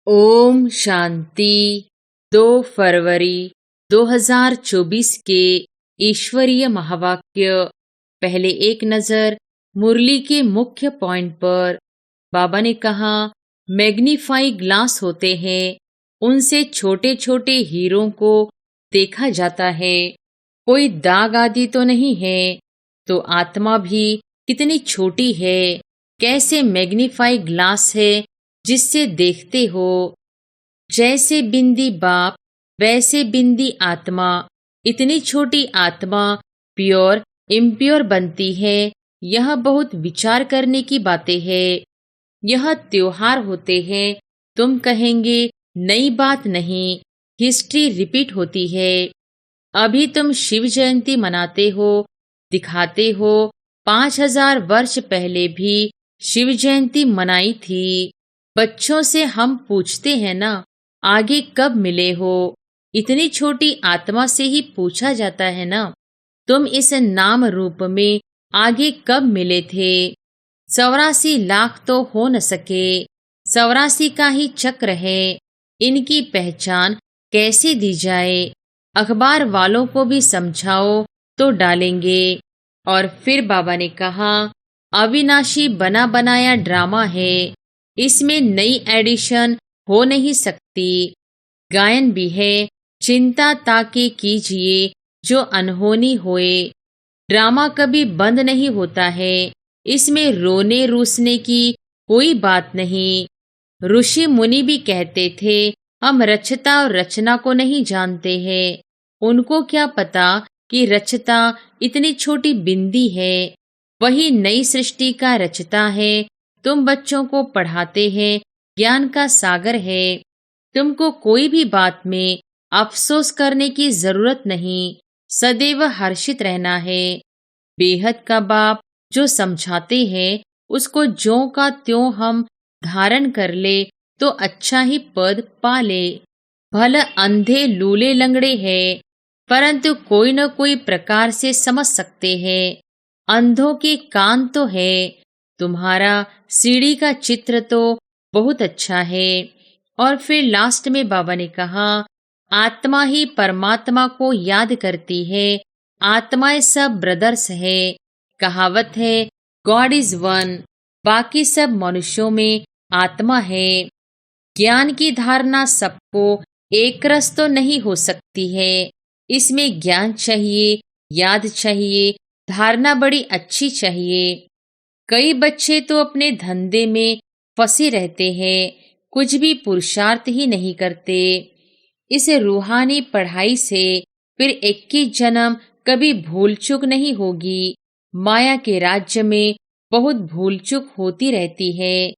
ओम शांति। 2 फरवरी 2024 के ईश्वरीय महावाक्य। पहले एक नजर मुरली के मुख्य पॉइंट पर। बाबा ने कहा, मैग्नीफाई ग्लास होते हैं, उनसे छोटे छोटे हीरों को देखा जाता है, कोई दाग आदि तो नहीं है। तो आत्मा भी कितनी छोटी है, कैसे मैग्नीफाई ग्लास है जिससे देखते हो। जैसे बिंदी बाप वैसे बिंदी आत्मा। इतनी छोटी आत्मा प्योर इम्प्योर बनती है। यह बहुत विचार करने की बातें है। यह त्योहार होते हैं, तुम कहेंगे नई बात नहीं, हिस्ट्री रिपीट होती है। अभी तुम शिव जयंती मनाते हो, दिखाते हो 5000 वर्ष पहले भी शिव जयंती मनाई थी। बच्चों से हम पूछते हैं ना, आगे कब मिले हो। इतनी छोटी आत्मा से ही पूछा जाता है ना, तुम इस नाम रूप में आगे कब मिले थे। 84 लाख तो हो न सके, 84 का ही चक्र है। इनकी पहचान कैसे दी जाए। अखबार वालों को भी समझाओ तो डालेंगे। और फिर बाबा ने कहा, अविनाशी बना बनाया ड्रामा है, इसमें नई एडिशन हो नहीं सकती। गायन भी है, चिंता ताके कीजिए जो अनहोनी होए। ड्रामा कभी बंद नहीं होता है, इसमें रोने रूसने की कोई बात नहीं। ऋषि मुनि भी कहते थे, हम रचता और रचना को नहीं जानते हैं। उनको क्या पता कि रचता इतनी छोटी बिंदी है, वही नई सृष्टि का रचता है। तुम बच्चों को पढ़ाते हैं, ज्ञान का सागर है। तुमको कोई भी बात में अफसोस करने की जरूरत नहीं, सदैव हर्षित रहना है। बेहद का बाप जो समझाते हैं, उसको ज्यों का त्यों हम धारण कर ले तो अच्छा ही पद पा ले। भले अंधे लूले लंगड़े हैं, परंतु कोई न कोई प्रकार से समझ सकते हैं। अंधों के कान तो है। तुम्हारा सीढ़ी का चित्र तो बहुत अच्छा है। और फिर लास्ट में बाबा ने कहा, आत्मा ही परमात्मा को याद करती है, आत्माएं सब ब्रदर्स है। कहावत है, गॉड इज वन, बाकी सब मनुष्यों में आत्मा है। ज्ञान की धारणा सबको एक रस तो नहीं हो सकती है, इसमें ज्ञान चाहिए, याद चाहिए, धारणा बड़ी अच्छी चाहिए। कई बच्चे तो अपने धंधे में फंसे रहते हैं, कुछ भी पुरुषार्थ ही नहीं करते। इस रूहानी पढ़ाई से फिर 21 जन्म कभी भूल चूक नहीं होगी। माया के राज्य में बहुत भूल चूक होती रहती है।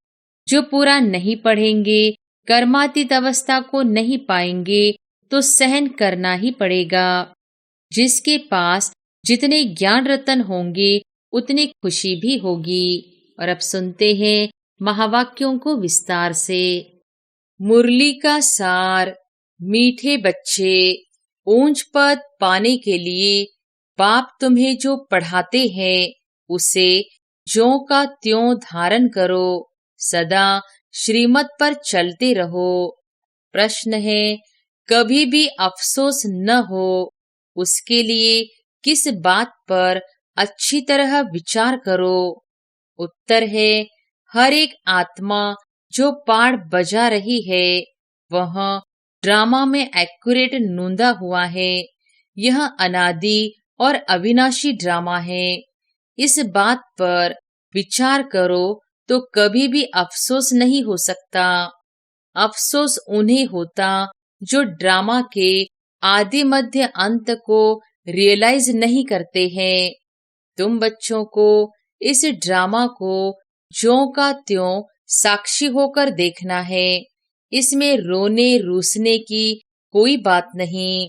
जो पूरा नहीं पढ़ेंगे, कर्मातीत अवस्था को नहीं पाएंगे, तो सहन करना ही पड़ेगा। जिसके पास जितने ज्ञान रतन होंगे, उतनी खुशी भी होगी। और अब सुनते हैं महावाक्यों को विस्तार से। मुरली का सार। मीठे बच्चे, ऊंच पद पाने के लिए बाप तुम्हें जो पढ़ाते हैं, उसे ज्यों का त्यों धारण करो, सदा श्रीमत पर चलते रहो। प्रश्न है, कभी भी अफसोस न हो, उसके लिए किस बात पर अच्छी तरह विचार करो। उत्तर है, हर एक आत्मा जो पाठ बजा रही है, वह ड्रामा में एक्यूरेट नूंदा हुआ है। यह अनादि और अविनाशी ड्रामा है। इस बात पर विचार करो तो कभी भी अफसोस नहीं हो सकता। अफसोस उन्हें होता जो ड्रामा के आदि मध्य अंत को रियलाइज नहीं करते हैं। तुम बच्चों को इस ड्रामा को ज्यों का त्यों साक्षी होकर देखना है, इसमें रोने रूसने की कोई बात नहीं।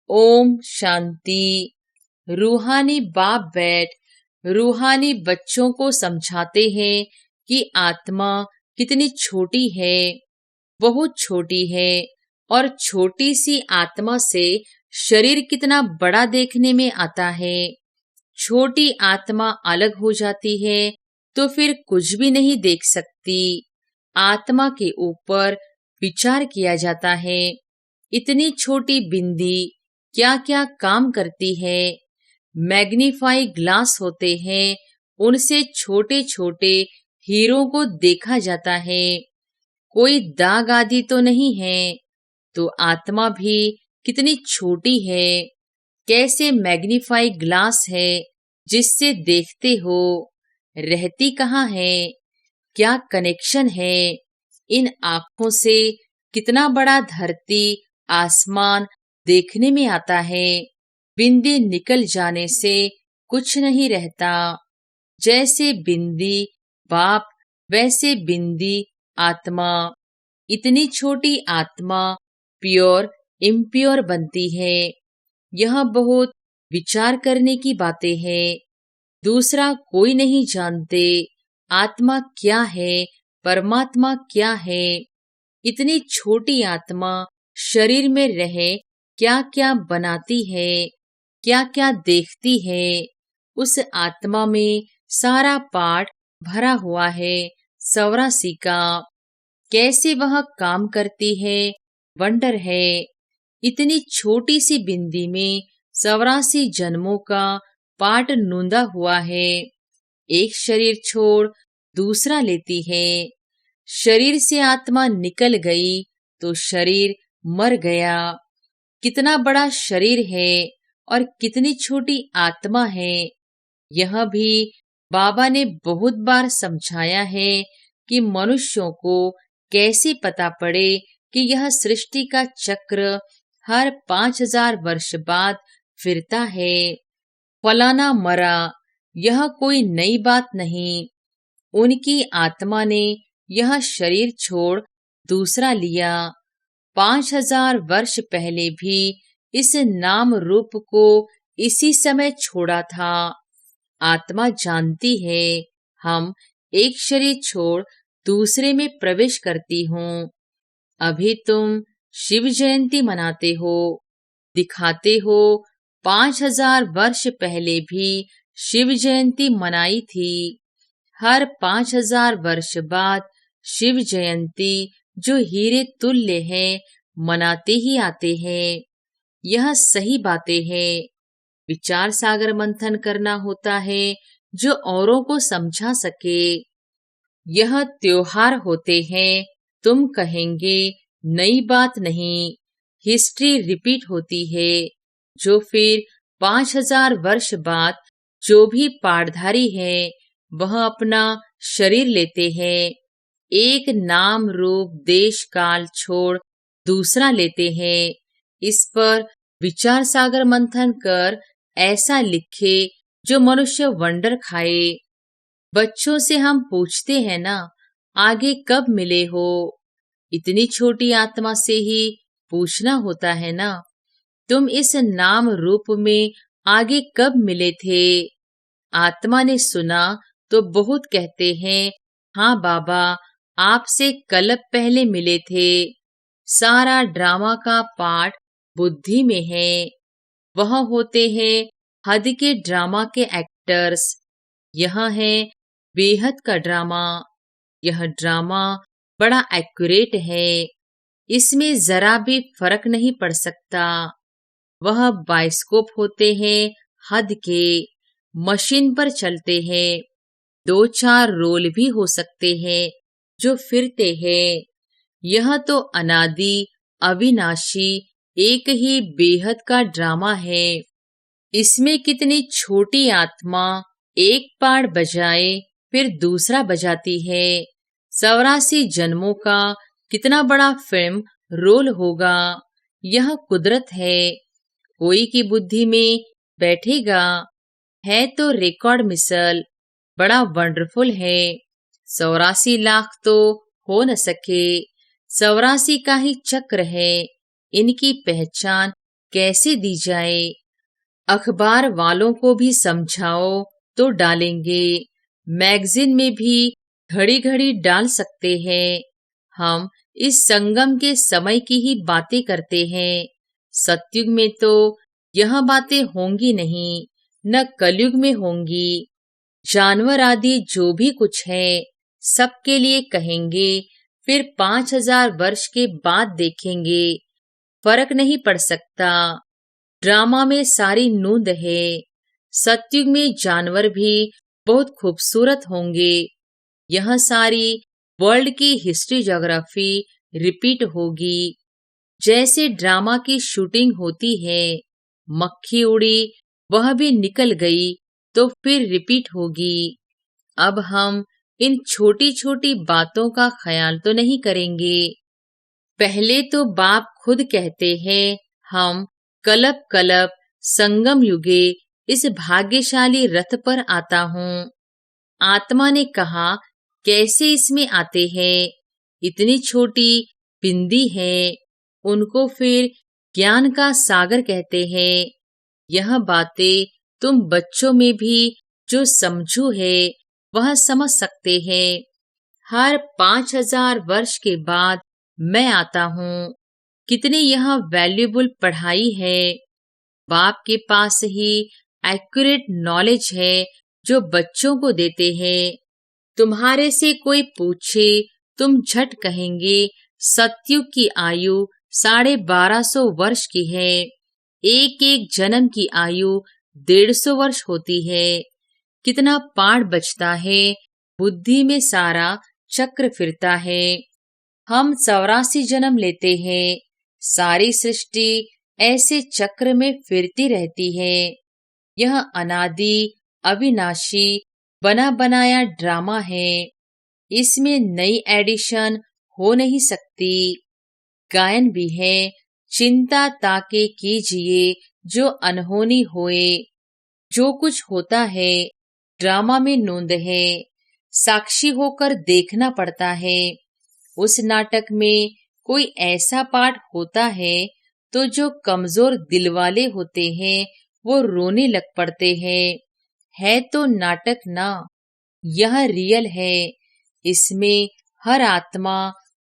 ओम शांति। रूहानी बाप बैठ रूहानी बच्चों को समझाते हैं कि आत्मा कितनी छोटी है, बहुत छोटी है। और छोटी सी आत्मा से शरीर कितना बड़ा देखने में आता है। छोटी आत्मा अलग हो जाती है तो फिर कुछ भी नहीं देख सकती। आत्मा के ऊपर विचार किया जाता है। इतनी छोटी बिंदी क्या क्या काम करती है। मैग्नीफाई ग्लास होते हैं, उनसे छोटे छोटे हीरों को देखा जाता है। कोई दाग आदि तो नहीं है। तो आत्मा भी कितनी छोटी है। कैसे मैग्नीफाई ग्लास है जिससे देखते हो। रहती कहाँ है, क्या कनेक्शन है। इन आँखों से कितना बड़ा धरती आसमान देखने में आता है। बिंदी निकल जाने से कुछ नहीं रहता। जैसे बिंदी बाप वैसे बिंदी आत्मा। इतनी छोटी आत्मा प्योर इम्प्योर बनती है। यह बहुत विचार करने की बातें हैं। दूसरा कोई नहीं जानते आत्मा क्या है, परमात्मा क्या है। इतनी छोटी आत्मा शरीर में रहे क्या क्या बनाती है, क्या क्या देखती है। उस आत्मा में सारा पाठ भरा हुआ है 84 का। कैसे वह काम करती है, वंडर है। इतनी छोटी सी बिंदी में 84 जन्मों का पाठ नूंदा हुआ है। एक शरीर छोड़ दूसरा लेती है। शरीर से आत्मा निकल गई तो शरीर मर गया। कितना बड़ा शरीर है और कितनी छोटी आत्मा है। यह भी बाबा ने बहुत बार समझाया है कि मनुष्यों को कैसे पता पड़े कि यह सृष्टि का चक्र हर 5000 वर्ष बाद फिरता है। फलाना मरा, यह कोई नई बात नहीं। उनकी आत्मा ने यह शरीर छोड़ दूसरा लिया। 5000 वर्ष पहले भी इस नाम रूप को इसी समय छोड़ा था। आत्मा जानती है हम एक शरीर छोड़ दूसरे में प्रवेश करती हूँ। अभी तुम शिव जयंती मनाते हो, दिखाते हो 5000 वर्ष पहले भी शिव जयंती मनाई थी। हर 5000 वर्ष बाद शिव जयंती जो हीरे तुल्य है मनाते ही आते हैं। यह सही बातें हैं। विचार सागर मंथन करना होता है जो औरों को समझा सके। यह त्योहार होते हैं, तुम कहेंगे नई बात नहीं। हिस्ट्री रिपीट होती है। जो फिर 5000 वर्ष बाद जो भी पाठधारी है वह अपना शरीर लेते हैं। एक नाम रूप देश काल छोड़ दूसरा लेते हैं। इस पर विचार सागर मंथन कर ऐसा लिखे जो मनुष्य वंडर खाए। बच्चों से हम पूछते हैं ना, आगे कब मिले हो। इतनी छोटी आत्मा से ही पूछना होता है ना, तुम इस नाम रूप में आगे कब मिले थे। आत्मा ने सुना तो बहुत कहते हैं, हाँ बाबा आपसे कल्प पहले मिले थे। सारा ड्रामा का पाठ बुद्धि में है। वह होते हैं हद के ड्रामा के एक्टर्स। यह है बेहद का ड्रामा। यह ड्रामा बड़ा एक्यूरेट है। इसमें जरा भी फर्क नहीं पड़ सकता। वह बाइस्कोप होते हैं हद के, मशीन पर चलते हैं। 2-4 रोल भी हो सकते हैं जो फिरते हैं। यह तो अनादि अविनाशी एक ही बेहद का ड्रामा है। इसमें कितनी छोटी आत्मा एक पार्ट बजाए फिर दूसरा बजाती है। 84 जन्मों का कितना बड़ा फिल्म रोल होगा। यह कुदरत है। कोई की बुद्धि में बैठेगा। है तो रिकॉर्ड मिसल बड़ा वंडरफुल है। 84 लाख तो हो न सके। 84 का ही चक्र है। इनकी पहचान कैसे दी जाए। अखबार वालों को भी समझाओ तो डालेंगे। मैगजीन में भी घड़ी घड़ी डाल सकते हैं। हम इस संगम के समय की ही बातें करते हैं। सतयुग में तो यह बातें होंगी नहीं, न कलयुग में होंगी। जानवर आदि जो भी कुछ है सबके लिए कहेंगे फिर 5000 वर्ष के बाद देखेंगे, फर्क नहीं पड़ सकता। ड्रामा में सारी नूंद है। सतयुग में जानवर भी बहुत खूबसूरत होंगे। यह सारी वर्ल्ड की हिस्ट्री ज्योग्राफी रिपीट होगी। जैसे ड्रामा की शूटिंग होती है, मक्खी उड़ी, वह भी निकल गई, तो फिर रिपीट होगी। अब हम इन छोटी छोटी बातों का ख्याल तो नहीं करेंगे। पहले तो बाप खुद कहते हैं, हम कलप कलप संगम युगे इस भाग्यशाली रथ पर आता हूँ। आत्मा ने कहा, कैसे इसमें आते हैं? इतनी छोटी बिंदी है। उनको फिर ज्ञान का सागर कहते हैं। यह बातें तुम बच्चों में भी जो समझू है वह समझ सकते हैं। हर 5000 वर्ष के बाद मैं आता हूँ। कितनी यह वैल्यूबल पढ़ाई है। बाप के पास ही एक्यूरेट नॉलेज है जो बच्चों को देते हैं। तुम्हारे से कोई पूछे, तुम झट कहेंगे सतयुग की आयु 1250 वर्ष की है। एक एक जन्म की आयु 150 वर्ष होती है। कितना पाठ बचता है। बुद्धि में सारा चक्र फिरता है। हम 84 जन्म लेते हैं। सारी सृष्टि ऐसे चक्र में फिरती रहती है। यह अनादि अविनाशी बना बनाया ड्रामा है। इसमें नई एडिशन हो नहीं सकती। गायन भी है, चिंता ताके कीजिए जो अनहोनी होए। जो कुछ होता है ड्रामा में नोंद है। साक्षी होकर देखना पड़ता है। उस नाटक में कोई ऐसा पार्ट होता है तो जो कमजोर दिल वाले होते हैं वो रोने लग पड़ते हैं। है तो नाटक ना, यह रियल है। इसमें हर आत्मा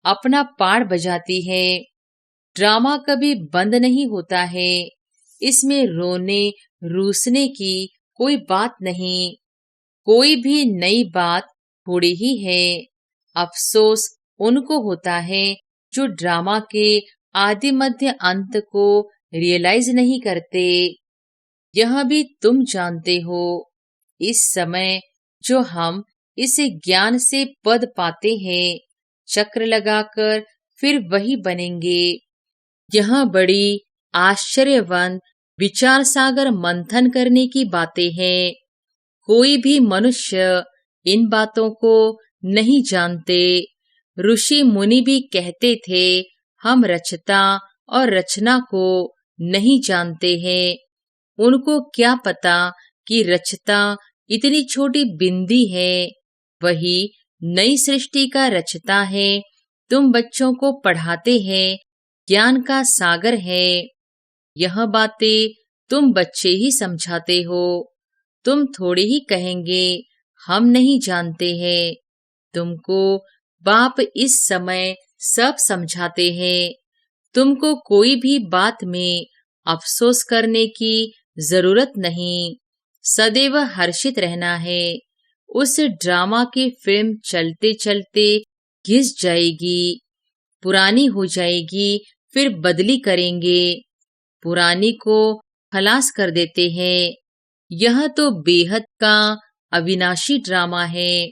अपना पार्ट बजाती है। ड्रामा कभी बंद नहीं होता है। इसमें रोने रूसने की कोई बात नहीं। कोई भी नई बात थोड़ी ही है। अफसोस उनको होता है जो ड्रामा के आदि मध्य अंत को रियलाइज नहीं करते। यह भी तुम जानते हो। इस समय जो हम इस ज्ञान से पद पाते हैं, चक्र लगाकर फिर वही बनेंगे। यह बड़ी आश्चर्यवंत विचार सागर मंथन करने की बातें हैं। कोई भी मनुष्य इन बातों को नहीं जानते। ऋषि मुनि भी कहते थे, हम रचता और रचना को नहीं जानते हैं। उनको क्या पता कि रचता इतनी छोटी बिंदी है, वही नई सृष्टि का रचता है। तुम बच्चों को पढ़ाते हैं, ज्ञान का सागर है। यह बातें तुम बच्चे ही समझाते हो। तुम थोड़े ही कहेंगे हम नहीं जानते हैं। तुमको बाप इस समय सब समझाते हैं। तुमको कोई भी बात में अफसोस करने की जरूरत नहीं। सदैव हर्षित रहना है। उस ड्रामा की फिल्म चलते चलते घिस जाएगी, पुरानी हो जाएगी, फिर बदली करेंगे। पुरानी को खलास कर देते हैं। यह तो बेहद का अविनाशी ड्रामा है।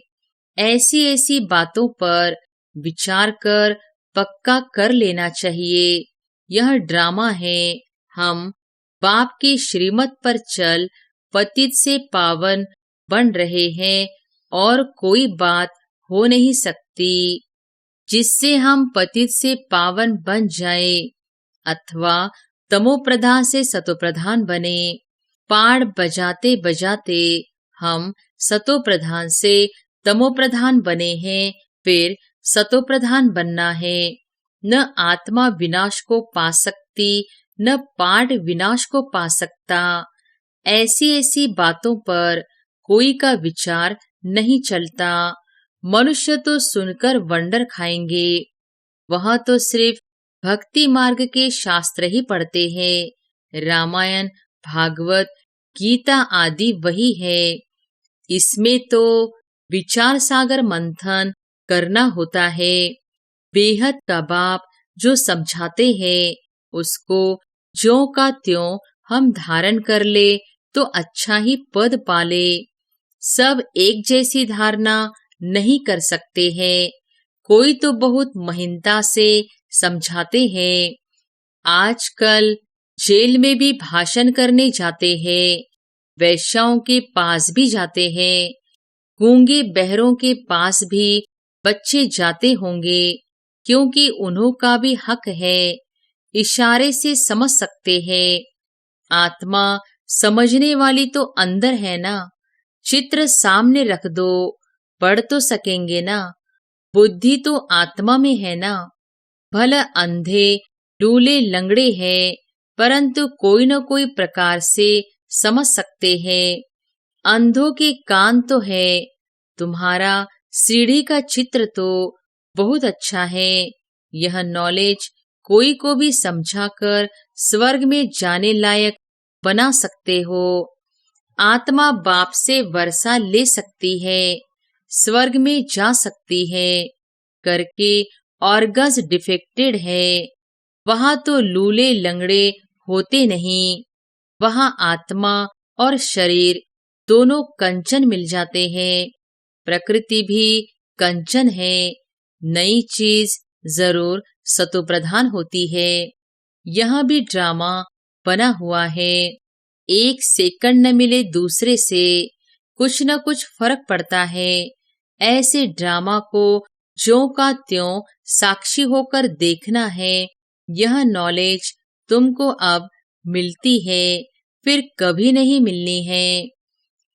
ऐसी ऐसी बातों पर विचार कर पक्का कर लेना चाहिए। यह ड्रामा है। हम बाप की श्रीमत पर चल पतित से पावन बन रहे हैं और कोई बात हो नहीं सकती जिससे हम पतित से पावन बन जाए अथवा तमोप्रधान से सतोप्रधान बने। पाड़ बजाते बजाते हम सतोप्रधान से तमोप्रधान बने हैं, फिर सतोप्रधान बनना है। न आत्मा विनाश को पा सकती, न पाठ विनाश को पा सकता। ऐसी ऐसी बातों पर कोई का विचार नहीं चलता। मनुष्य तो सुनकर वंडर खाएंगे। वह तो सिर्फ भक्ति मार्ग के शास्त्र ही पढ़ते हैं। रामायण, भागवत, गीता आदि वही है। इसमें तो विचार सागर मंथन करना होता है। बेहद का बाप जो समझाते हैं उसको ज्यों का त्यों हम धारण कर ले तो अच्छा ही पद पाले। सब एक जैसी धारणा नहीं कर सकते हैं। कोई तो बहुत महीनता से समझाते हैं। आजकल जेल में भी भाषण करने जाते हैं, वैश्याओं के पास भी जाते हैं, गूंगे बहरों के पास भी बच्चे जाते होंगे, क्योंकि उन्हों का भी हक है, इशारे से समझ सकते हैं। आत्मा समझने वाली तो अंदर है ना, चित्र सामने रख दो, पढ़ तो सकेंगे ना। बुद्धि तो आत्मा में है ना। भला अंधे लूले लंगड़े हैं, परंतु कोई न कोई प्रकार से समझ सकते हैं। अंधों के कान तो है। तुम्हारा सीढ़ी का चित्र तो बहुत अच्छा है। यह नॉलेज कोई को भी समझाकर स्वर्ग में जाने लायक बना सकते हो। आत्मा बाप से वर्षा ले सकती है, स्वर्ग में जा सकती है, करके ऑर्गन्स डिफेक्टेड है। वहां तो लूले लंगड़े होते नहीं। वहां आत्मा और शरीर दोनों कंचन मिल जाते हैं। प्रकृति भी कंचन है। नई चीज जरूर सतोप्रधान होती है। यहाँ भी ड्रामा बना हुआ है। एक सेकंड न मिले दूसरे से कुछ न कुछ फर्क पड़ता है। ऐसे ड्रामा को ज्यों का त्यों साक्षी होकर देखना है। यह नॉलेज तुमको अब मिलती है, फिर कभी नहीं मिलनी है।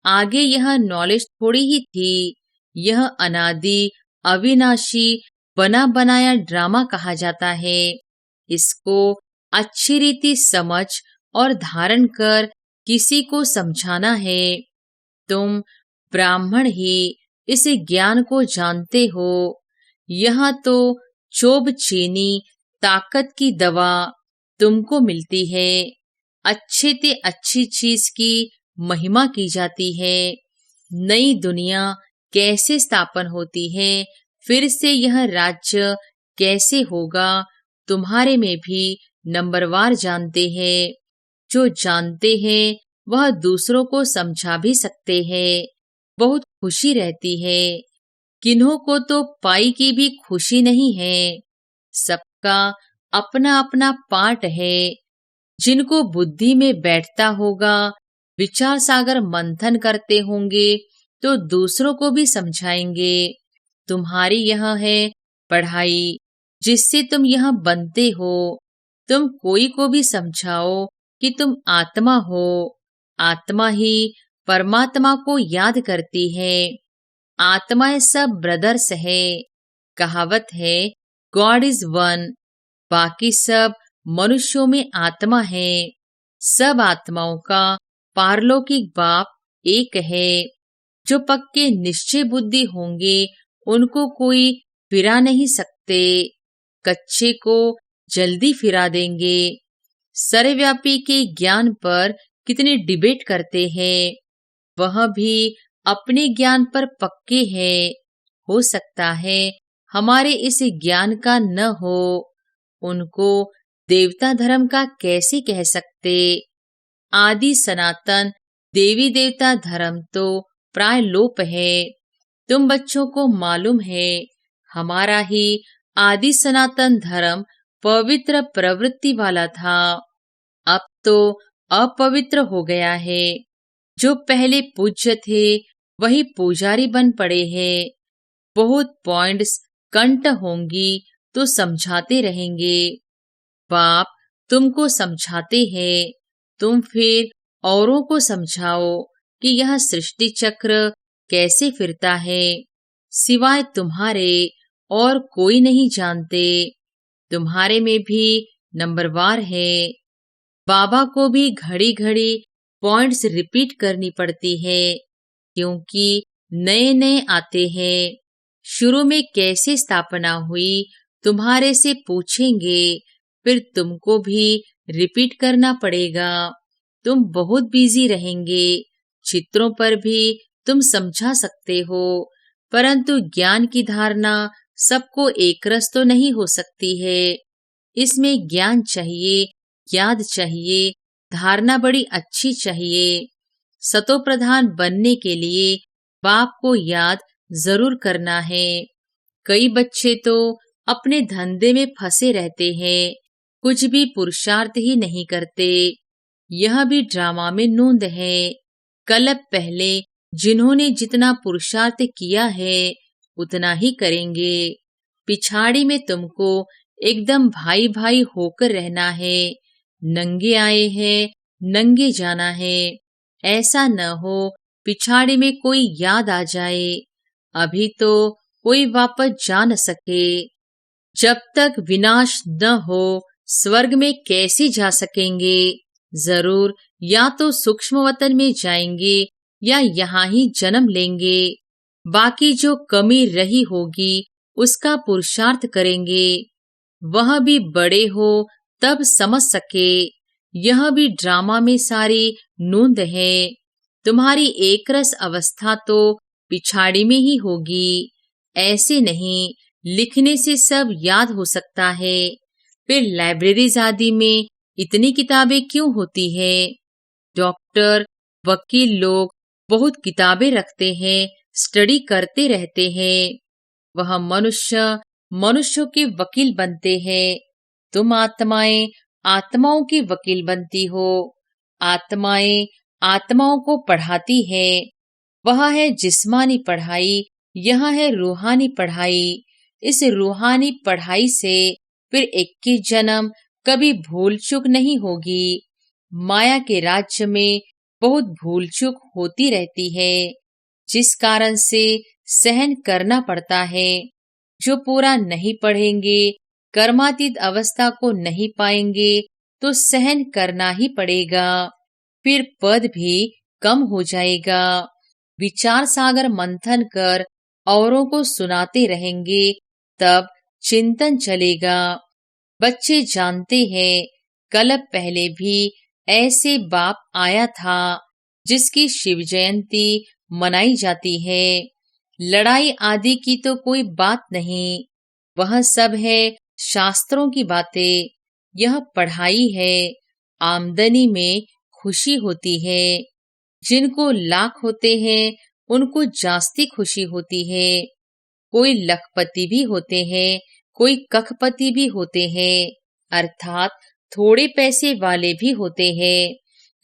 आगे यह नॉलेज थोड़ी ही थी। यह अनादि अविनाशी बना बनाया ड्रामा कहा जाता है। इसको अच्छी रीति समझ और धारण कर किसी को समझाना है। तुम ब्राह्मण ही इस ज्ञान को जानते हो। यहाँ तो चोब चीनी ताकत की दवा तुमको मिलती है। अच्छे ते अच्छी चीज की महिमा की जाती है। नई दुनिया कैसे स्थापन होती है, फिर से यह राज्य कैसे होगा, तुम्हारे में भी नंबरवार जानते हैं। जो जानते हैं वह दूसरों को समझा भी सकते हैं। बहुत खुशी रहती है। किन्हों को तो पाई की भी खुशी नहीं है। सबका अपना अपना पाठ है। जिनको बुद्धि में बैठता होगा, विचार सागर मंथन करते होंगे, तो दूसरों को भी समझाएंगे। तुम्हारी यह है पढ़ाई, जिससे तुम यह बनते हो। तुम कोई को भी समझाओ कि तुम आत्मा हो। आत्मा ही परमात्मा को याद करती है। आत्माएं सब ब्रदर्स है। कहावत है गॉड इज वन। बाकी सब मनुष्यों में आत्मा है। सब आत्माओं का पारलौकिक बाप एक है। जो पक्के निश्चय बुद्धि होंगे उनको कोई फिरा नहीं सकते। कच्चे को जल्दी फिरा देंगे। सर्वव्यापी के ज्ञान पर कितने डिबेट करते हैं। वह भी अपने ज्ञान पर पक्के हैं। हो सकता है हमारे इस ज्ञान का न हो। उनको देवता धर्म का कैसे कह सकते। आदि सनातन देवी देवता धर्म तो प्राय लोप है। तुम बच्चों को मालूम है हमारा ही आदि सनातन धर्म पवित्र प्रवृत्ति वाला था। अब तो अपवित्र हो गया है। जो पहले पूज्य थे वही पुजारी बन पड़े हैं। बहुत पॉइंट्स कंठ होंगी तो समझाते रहेंगे। बाप तुमको समझाते हैं, तुम फिर औरों को समझाओ कि यह सृष्टि चक्र कैसे फिरता है। सिवाय तुम्हारे और कोई नहीं जानते। तुम्हारे में भी नंबरवार है। बाबा को भी घड़ी घड़ी पॉइंट्स रिपीट करनी पड़ती है, क्योंकि नए नए आते हैं। शुरू में कैसे स्थापना हुई तुम्हारे से पूछेंगे, फिर तुमको भी रिपीट करना पड़ेगा। तुम बहुत बिजी रहेंगे। चित्रों पर भी तुम समझा सकते हो, परंतु ज्ञान की धारणा सबको एक रस तो नहीं हो सकती है। इसमें ज्ञान चाहिए, याद चाहिए, धारणा बड़ी अच्छी चाहिए। सतोप्रधान बनने के लिए बाप को याद जरूर करना है। कई बच्चे तो अपने धंधे में फंसे रहते हैं, कुछ भी पुरुषार्थ ही नहीं करते। यह भी ड्रामा में नोंद है। कल पहले जिन्होंने जितना पुरुषार्थ किया है उतना ही करेंगे। पिछाड़ी में तुमको एकदम भाई भाई होकर रहना है। नंगे आए हैं, नंगे जाना है। ऐसा न हो पिछाड़ी में कोई याद आ जाए। अभी तो कोई वापस जा न सके। जब तक विनाश न हो स्वर्ग में कैसे जा सकेंगे। जरूर या तो सूक्ष्म वतन में जाएंगे या यहाँ ही जन्म लेंगे। बाकी जो कमी रही होगी उसका पुरुषार्थ करेंगे। वह भी बड़े हो तब समझ सके। यह भी ड्रामा में सारी नोंद है। तुम्हारी एक रस अवस्था तो पिछाड़ी में ही होगी। ऐसे नहीं लिखने से सब याद हो सकता है। फिर लाइब्रेरीज आदि में इतनी किताबें क्यों होती है। डॉक्टर, वकील लोग बहुत किताबें रखते हैं, स्टडी करते रहते हैं। वह मनुष्य मनुष्यों के वकील बनते हैं। तुम आत्माएं आत्माओं की वकील बनती हो। आत्माएं आत्माओं को पढ़ाती है। वह है जिस्मानी पढ़ाई, यह है रूहानी पढ़ाई। इस रूहानी पढ़ाई से फिर 21 जन्म कभी भूल चूक नहीं होगी। माया के राज्य में बहुत भूल चूक होती रहती है, जिस कारण से सहन करना पड़ता है। जो पूरा नहीं पढ़ेंगे, कर्मातीत अवस्था को नहीं पाएंगे तो सहन करना ही पड़ेगा। फिर पद भी कम हो जाएगा। विचार सागर मंथन कर औरों को सुनाते रहेंगे तब चिंतन चलेगा। बच्चे जानते हैं कल पहले भी ऐसे बाप आया था जिसकी शिव जयंती मनाई जाती है। लड़ाई आदि की तो कोई बात नहीं, वह सब है शास्त्रों की बातें। यह पढ़ाई है। आमदनी में खुशी होती है। जिनको लाख होते हैं उनको जास्ती खुशी होती है। कोई लखपति भी होते हैं, कोई कखपति भी होते हैं, अर्थात थोड़े पैसे वाले भी होते हैं।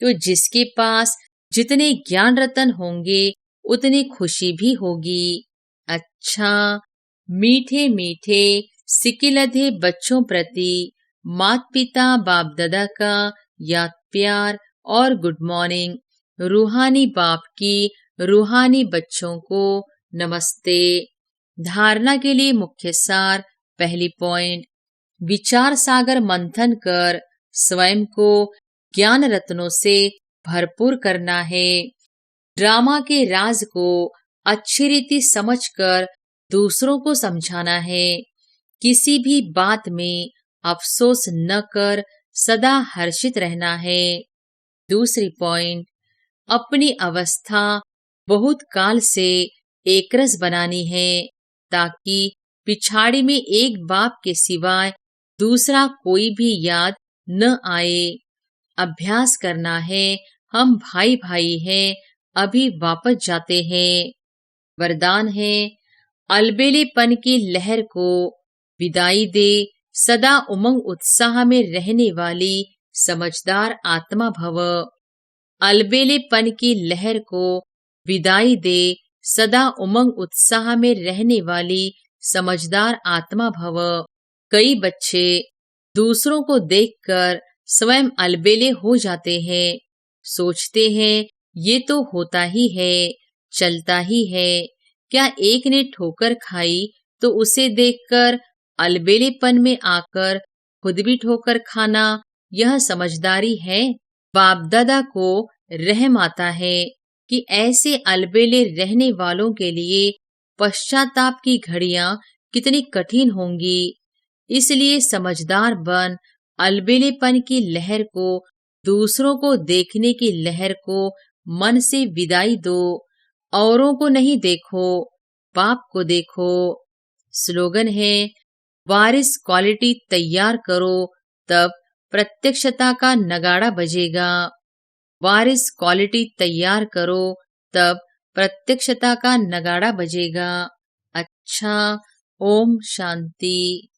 तो जिसके पास जितने ज्ञान रतन होंगे उतनी खुशी भी होगी। अच्छा, मीठे मीठे सिकिलधे बच्चों प्रति माता पिता बाप दादा का याद प्यार और गुड मॉर्निंग। रूहानी बाप की रूहानी बच्चों को नमस्ते। धारणा के लिए मुख्य सार। पहली पॉइंट, विचार सागर मंथन कर स्वयं को ज्ञान रत्नों से भरपूर करना है। ड्रामा के राज को अच्छी रीति समझकर दूसरों को समझाना है। किसी भी बात में अफसोस न कर सदा हर्षित रहना है। दूसरी पॉइंट, अपनी अवस्था बहुत काल से एकरस बनानी है ताकि पिछाड़ी में एक बाप के सिवाय दूसरा कोई भी याद न आए। अभ्यास करना है। हम भाई भाई हैं, अभी वापस जाते हैं। वरदान है, अलबेलेपन की लहर को विदाई दे, सदा उमंग उत्साह में रहने वाली समझदार आत्मा भव। अलबेलेपन की लहर को विदाई दे, सदा उमंग उत्साह में रहने वाली समझदार आत्मा भव। कई बच्चे दूसरों को देखकर स्वयं अलबेले हो जाते हैं। सोचते हैं ये तो होता ही है, चलता ही है। क्या एक ने ठोकर खाई तो उसे देखकर अलबेलेपन में आकर खुद भी ठोकर खाना, यह समझदारी है? बाप दादा को रहम आता है कि ऐसे अलबेले रहने वालों के लिए पश्चाताप की घड़ियां कितनी कठिन होंगी। इसलिए समझदार बन अलबेलेपन की लहर को, दूसरों को देखने की लहर को मन से विदाई दो। औरों को नहीं देखो, बाप को देखो। स्लोगन है, वारिस क्वालिटी तैयार करो तब प्रत्यक्षता का नगाड़ा बजेगा। वारिस क्वालिटी तैयार करो तब प्रत्यक्षता का नगाड़ा बजेगा। अच्छा, ओम शांति।